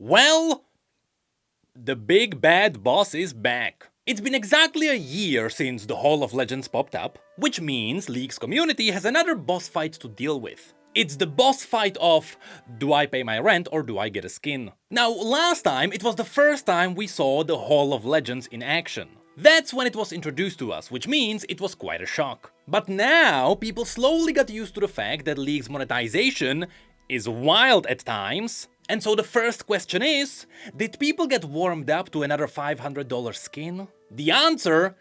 Well, the big bad boss is back. It's been exactly a year since the Hall of Legends popped up, which means League's community has another boss fight to deal with. It's the boss fight of, do I pay my rent or do I get a skin? Now, last time it was the first time we saw the Hall of Legends in action. That's when it was introduced to us, which means it was quite a shock. But now, people slowly got used to the fact that League's monetization is wild at times. And so the first question is, did people get warmed up to another $500 skin? The answer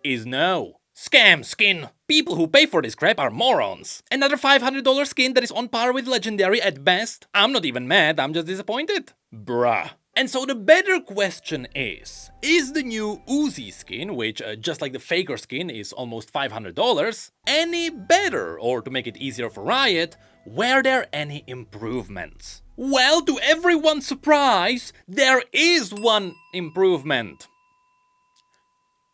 is no. Scam skin! People who pay for this crap are morons. Another $500 skin that is on par with Legendary at best? I'm not even mad, I'm just disappointed. Bruh. And so the better question is the new Uzi skin, which just like the Faker skin is almost $500, any better? Or to make it easier for Riot, were there any improvements? Well, to everyone's surprise, there is one improvement.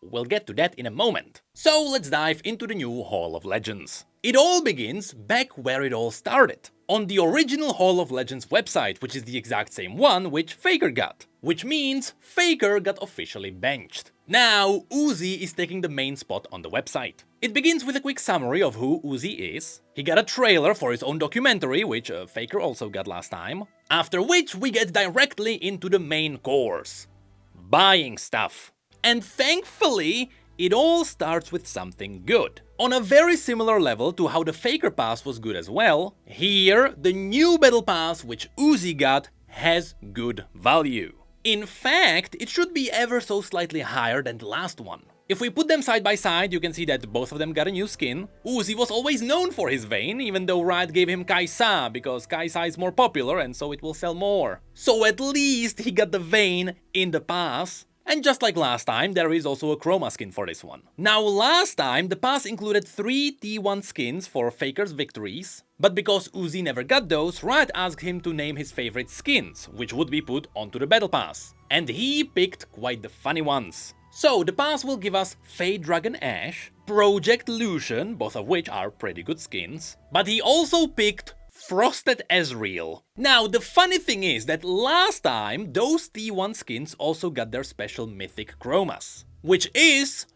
We'll get to that in a moment. So let's dive into the new Hall of Legends. It all begins back where it all started, on the original Hall of Legends website, which is the exact same one which Faker got. Which means Faker got officially benched. Now, Uzi is taking the main spot on the website. It begins with a quick summary of who Uzi is. He got a trailer for his own documentary, which Faker also got last time. After which we get directly into the main course. Buying stuff. And thankfully, it all starts with something good. On a very similar level to how the Faker Pass was good as well, here, the new Battle Pass which Uzi got has good value. In fact, it should be ever so slightly higher than the last one. If we put them side by side, you can see that both of them got a new skin. Uzi was always known for his Vayne, even though Riot gave him Kai'Sa, because Kai'Sa is more popular and so it will sell more. So at least he got the Vayne in the pass. And just like last time, there is also a chroma skin for this one. Now last time, the pass included 3 T1 skins for Faker's victories, but because Uzi never got those, Riot asked him to name his favorite skins, which would be put onto the battle pass. And he picked quite the funny ones. So the pass will give us Fade Dragon Ash, Project Lucian, both of which are pretty good skins, but he also picked Frosted Ezreal. Now, the funny thing is that last time, those T1 skins also got their special mythic chromas, which is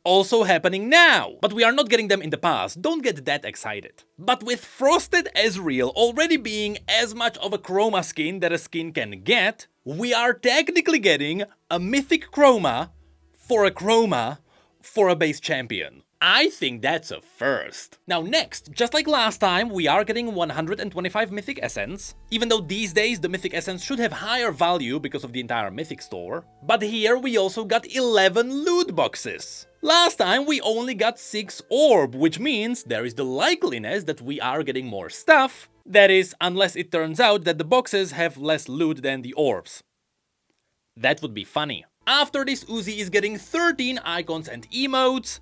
also happening now. But we are not getting them in the past, don't get that excited. But with Frosted Ezreal already being as much of a chroma skin that a skin can get, we are technically getting a mythic chroma for a base champion. I think that's a first. Now next, just like last time, we are getting 125 Mythic Essence, even though these days the Mythic Essence should have higher value because of the entire Mythic store. But here we also got 11 loot boxes. Last time we only got 6 orb, which means there is the likeliness that we are getting more stuff. That is, unless it turns out that the boxes have less loot than the orbs. That would be funny. After this, Uzi is getting 13 icons and emotes.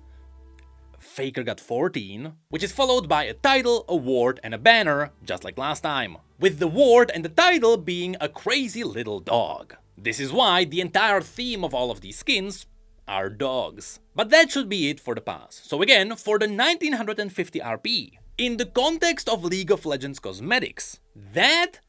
Faker got 14, which is followed by a title, a ward, and a banner, just like last time. With the ward and the title being a crazy little dog. This is why the entire theme of all of these skins are dogs. But that should be it for the pass. So again, for the 1950 RP, in the context of League of Legends cosmetics, that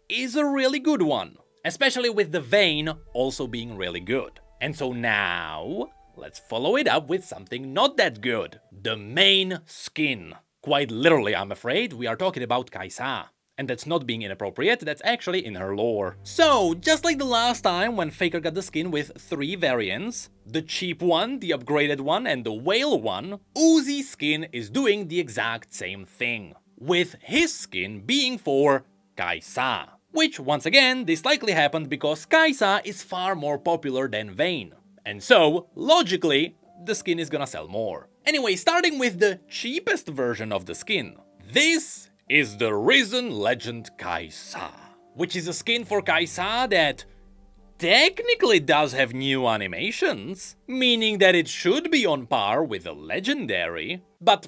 is a really good one. Especially with the Vayne also being really good. And so now, let's follow it up with something not that good. The main skin. Quite literally, I'm afraid, we are talking about Kai'Sa. And that's not being inappropriate, that's actually in her lore. So, just like the last time when Faker got the skin with 3 variants, the cheap one, the upgraded one, and the whale one, Uzi's skin is doing the exact same thing. With his skin being for Kai'Sa. Which, once again, this likely happened because Kai'Sa is far more popular than Vayne. And so, logically, the skin is gonna sell more. Anyway, starting with the cheapest version of the skin. This is the Risen Legend Kai'Sa, which is a skin for Kai'Sa that technically does have new animations, meaning that it should be on par with a Legendary. But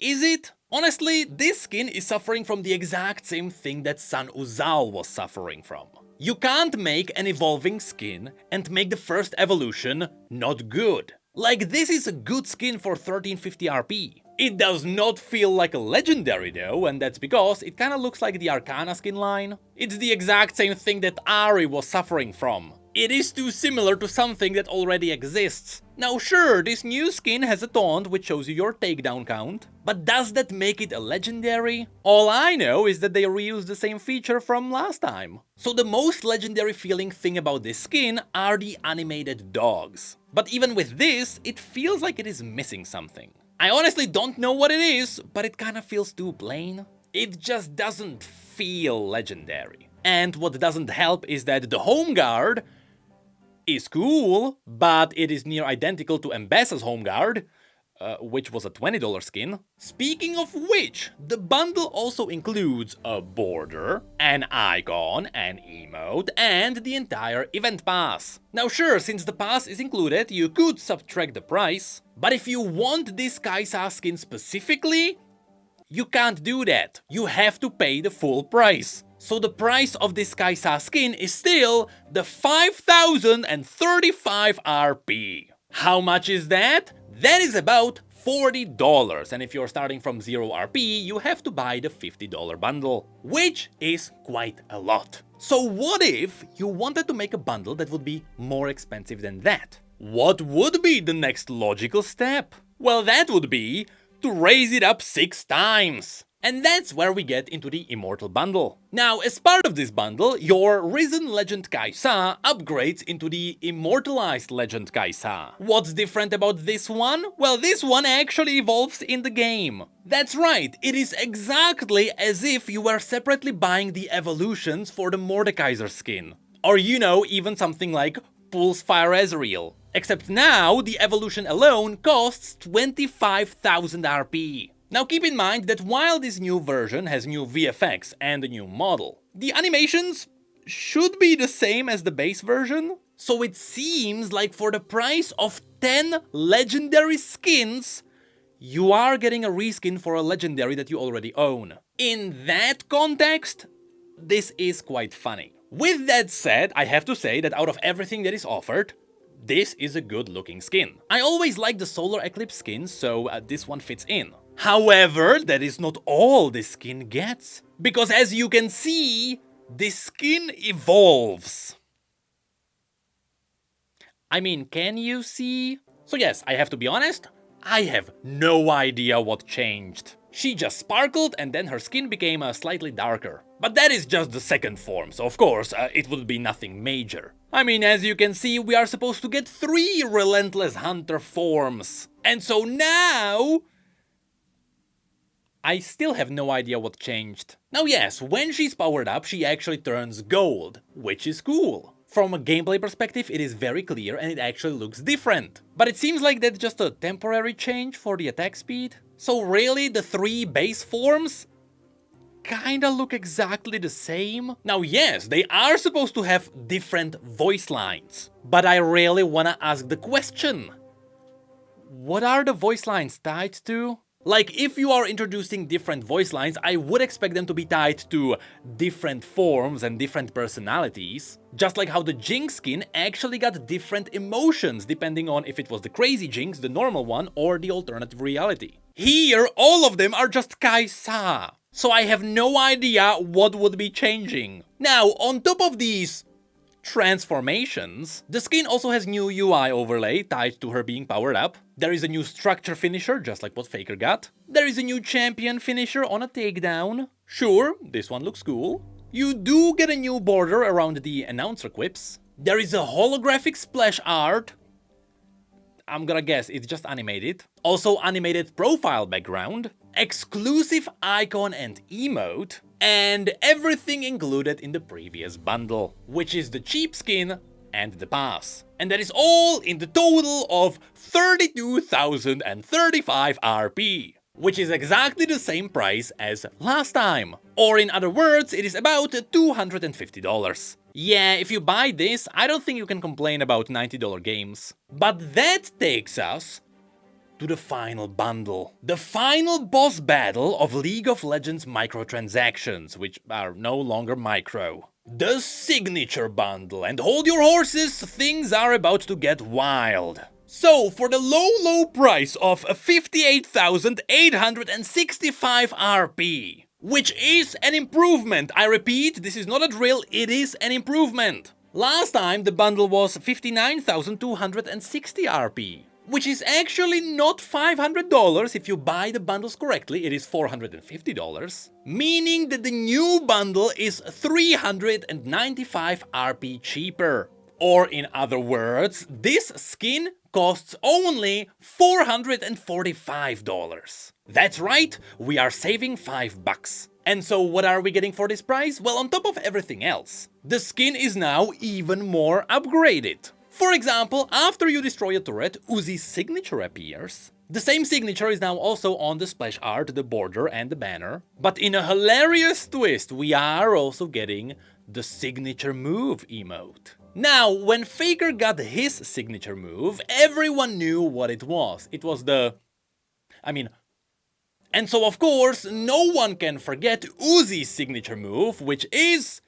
is it? Honestly, this skin is suffering from the exact same thing that Sun Uzal was suffering from. You can't make an evolving skin and make the first evolution not good. Like, this is a good skin for 1350 RP. It does not feel like a legendary though, and that's because it kinda looks like the Arcana skin line. It's the exact same thing that Ari was suffering from. It is too similar to something that already exists. Now sure, this new skin has a taunt which shows you your takedown count, but does that make it a legendary? All I know is that they reused the same feature from last time. So the most legendary feeling thing about this skin are the animated dogs. But even with this, it feels like it is missing something. I honestly don't know what it is, but it kinda feels too plain. It just doesn't feel legendary. And what doesn't help is that the home guard is cool, but it is near identical to Embessa's home guard, which was a $20 skin. Speaking of which, the bundle also includes a border, an icon, an emote, and the entire event pass. Now sure, since the pass is included, you could subtract the price, but if you want this Kaisa skin specifically, you can't do that. You have to pay the full price. So the price of this Kaisa skin is still the 5,035 RP. How much is that? That is about $40, and if you're starting from 0 RP, you have to buy the $50 bundle, which is quite a lot. So what if you wanted to make a bundle that would be more expensive than that? What would be the next logical step? Well, that would be to raise it up 6 times. And that's where we get into the Immortal bundle. Now, as part of this bundle, your Risen Legend Kaisa upgrades into the Immortalized Legend Kaisa. What's different about this one? Well, this one actually evolves in the game. That's right, it is exactly as if you were separately buying the evolutions for the Mordekaiser skin. Or you know, even something like Pulsefire Ezreal. Except now, the evolution alone costs 25,000 RP. Now keep in mind that while this new version has new VFX and a new model, the animations should be the same as the base version. So it seems like for the price of 10 legendary skins, you are getting a reskin for a legendary that you already own. In that context, this is quite funny. With that said, I have to say that out of everything that is offered, this is a good looking skin. I always like the Solar Eclipse skins, so this one fits in. However, that is not all this skin gets, because as you can see, this skin evolves. I mean, can you see? So yes, I have to be honest, I have no idea what changed. She just sparkled and then her skin became slightly darker. But that is just the second form, so of course it would be nothing major. I mean, as you can see, we are supposed to get 3 Relentless Hunter forms. And so now I still have no idea what changed. Now yes, when she's powered up, she actually turns gold, which is cool. From a gameplay perspective, it is very clear and it actually looks different. But it seems like that's just a temporary change for the attack speed. So really, the 3 base forms kinda look exactly the same. Now yes, they are supposed to have different voice lines. But I really wanna ask the question. What are the voice lines tied to? Like, if you are introducing different voice lines, I would expect them to be tied to different forms and different personalities. Just like how the Jinx skin actually got different emotions depending on if it was the crazy Jinx, the normal one, or the alternative reality. Here, all of them are just Kaisa. So I have no idea what would be changing. Now, on top of these transformations, the skin also has new UI overlay tied to her being powered up. There is a new structure finisher, just like what Faker got. There is a new champion finisher on a takedown. Sure, this one looks cool. You do get a new border around the announcer quips. There is a holographic splash art. I'm gonna guess it's just animated. Also animated profile background, exclusive icon and emote, and everything included in the previous bundle, which is the cheap skin and the pass. And that is all in the total of 32,035 RP, which is exactly the same price as last time. Or in other words, it is about $250. Yeah, if you buy this, I don't think you can complain about $90 games. But that takes us to the final bundle. The final boss battle of League of Legends microtransactions, which are no longer micro. The signature bundle, and hold your horses, things are about to get wild. So, for the low price of 58,865 RP, which is an improvement. I repeat, this is not a drill, it is an improvement. Last time the bundle was 59,260 RP, which is actually not $500 if you buy the bundles correctly, it is $450, meaning that the new bundle is 395 RP cheaper. Or in other words, this skin costs only $445. That's right, we are saving $5. And so what are we getting for this price? Well, on top of everything else, the skin is now even more upgraded. For example, after you destroy a turret, Uzi's signature appears. The same signature is now also on the splash art, the border and the banner. But in a hilarious twist, we are also getting the signature move emote. Now, when Faker got his signature move, everyone knew what it was. It was the... And so of course, no one can forget Uzi's signature move, which is...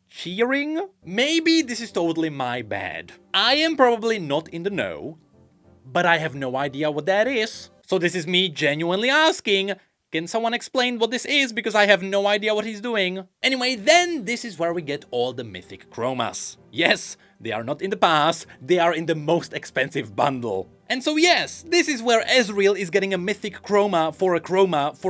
cheering? Maybe this is totally my bad. I am probably not in the know, but I have no idea what that is. So this is me genuinely asking, can someone explain what this is, because I have no idea what he's doing. Anyway, then this is where we get all the mythic chromas. Yes, they are not in the pass, they are in the most expensive bundle. And so yes, this is where Ezreal is getting a mythic chroma for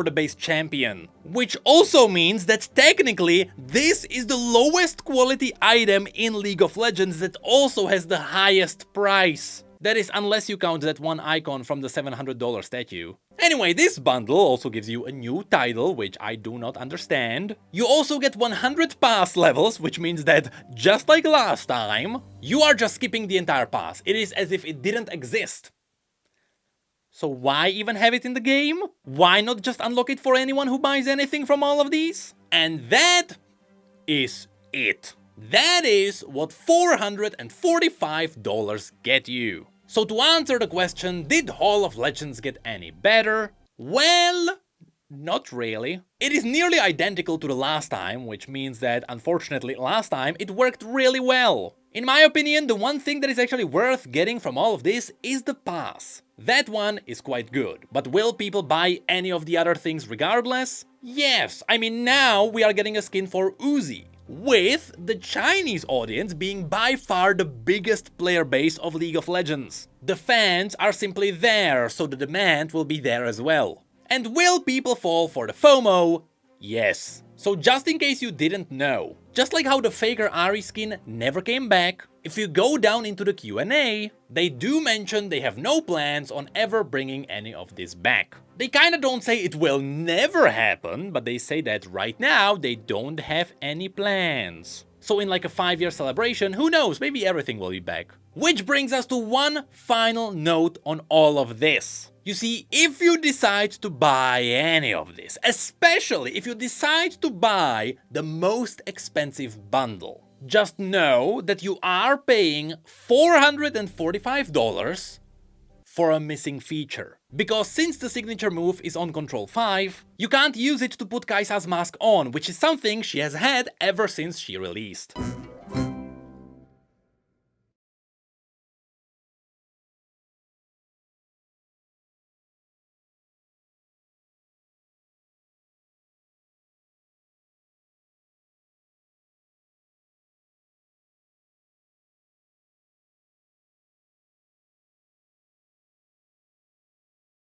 the base champion. Which also means that technically, this is the lowest quality item in League of Legends that also has the highest price. That is, unless you count that one icon from the $700 statue. Anyway, this bundle also gives you a new title, which I do not understand. You also get 100 pass levels, which means that, just like last time, you are just skipping the entire pass. It is as if it didn't exist. So why even have it in the game? Why not just unlock it for anyone who buys anything from all of these? And that is it. That is what $445 get you. So to answer the question, did Hall of Legends get any better? Well, not really. It is nearly identical to the last time, which means that, unfortunately, last time it worked really well. In my opinion, the one thing that is actually worth getting from all of this is the pass. That one is quite good, but will people buy any of the other things regardless? Yes, now we are getting a skin for Uzi, with the Chinese audience being by far the biggest player base of League of Legends. The fans are simply there, so the demand will be there as well. And will people fall for the FOMO? Yes. So just in case you didn't know, just like how the Faker Ahri skin never came back, if you go down into the Q&A, they do mention they have no plans on ever bringing any of this back. They kinda don't say it will never happen, but they say that right now they don't have any plans. So in like a 5-year celebration, who knows, maybe everything will be back. Which brings us to one final note on all of this. You see, if you decide to buy any of this, especially if you decide to buy the most expensive bundle, just know that you are paying $445 for a missing feature. Because since the signature move is on Control 5, you can't use it to put Kai'Sa's mask on, which is something she has had ever since she released.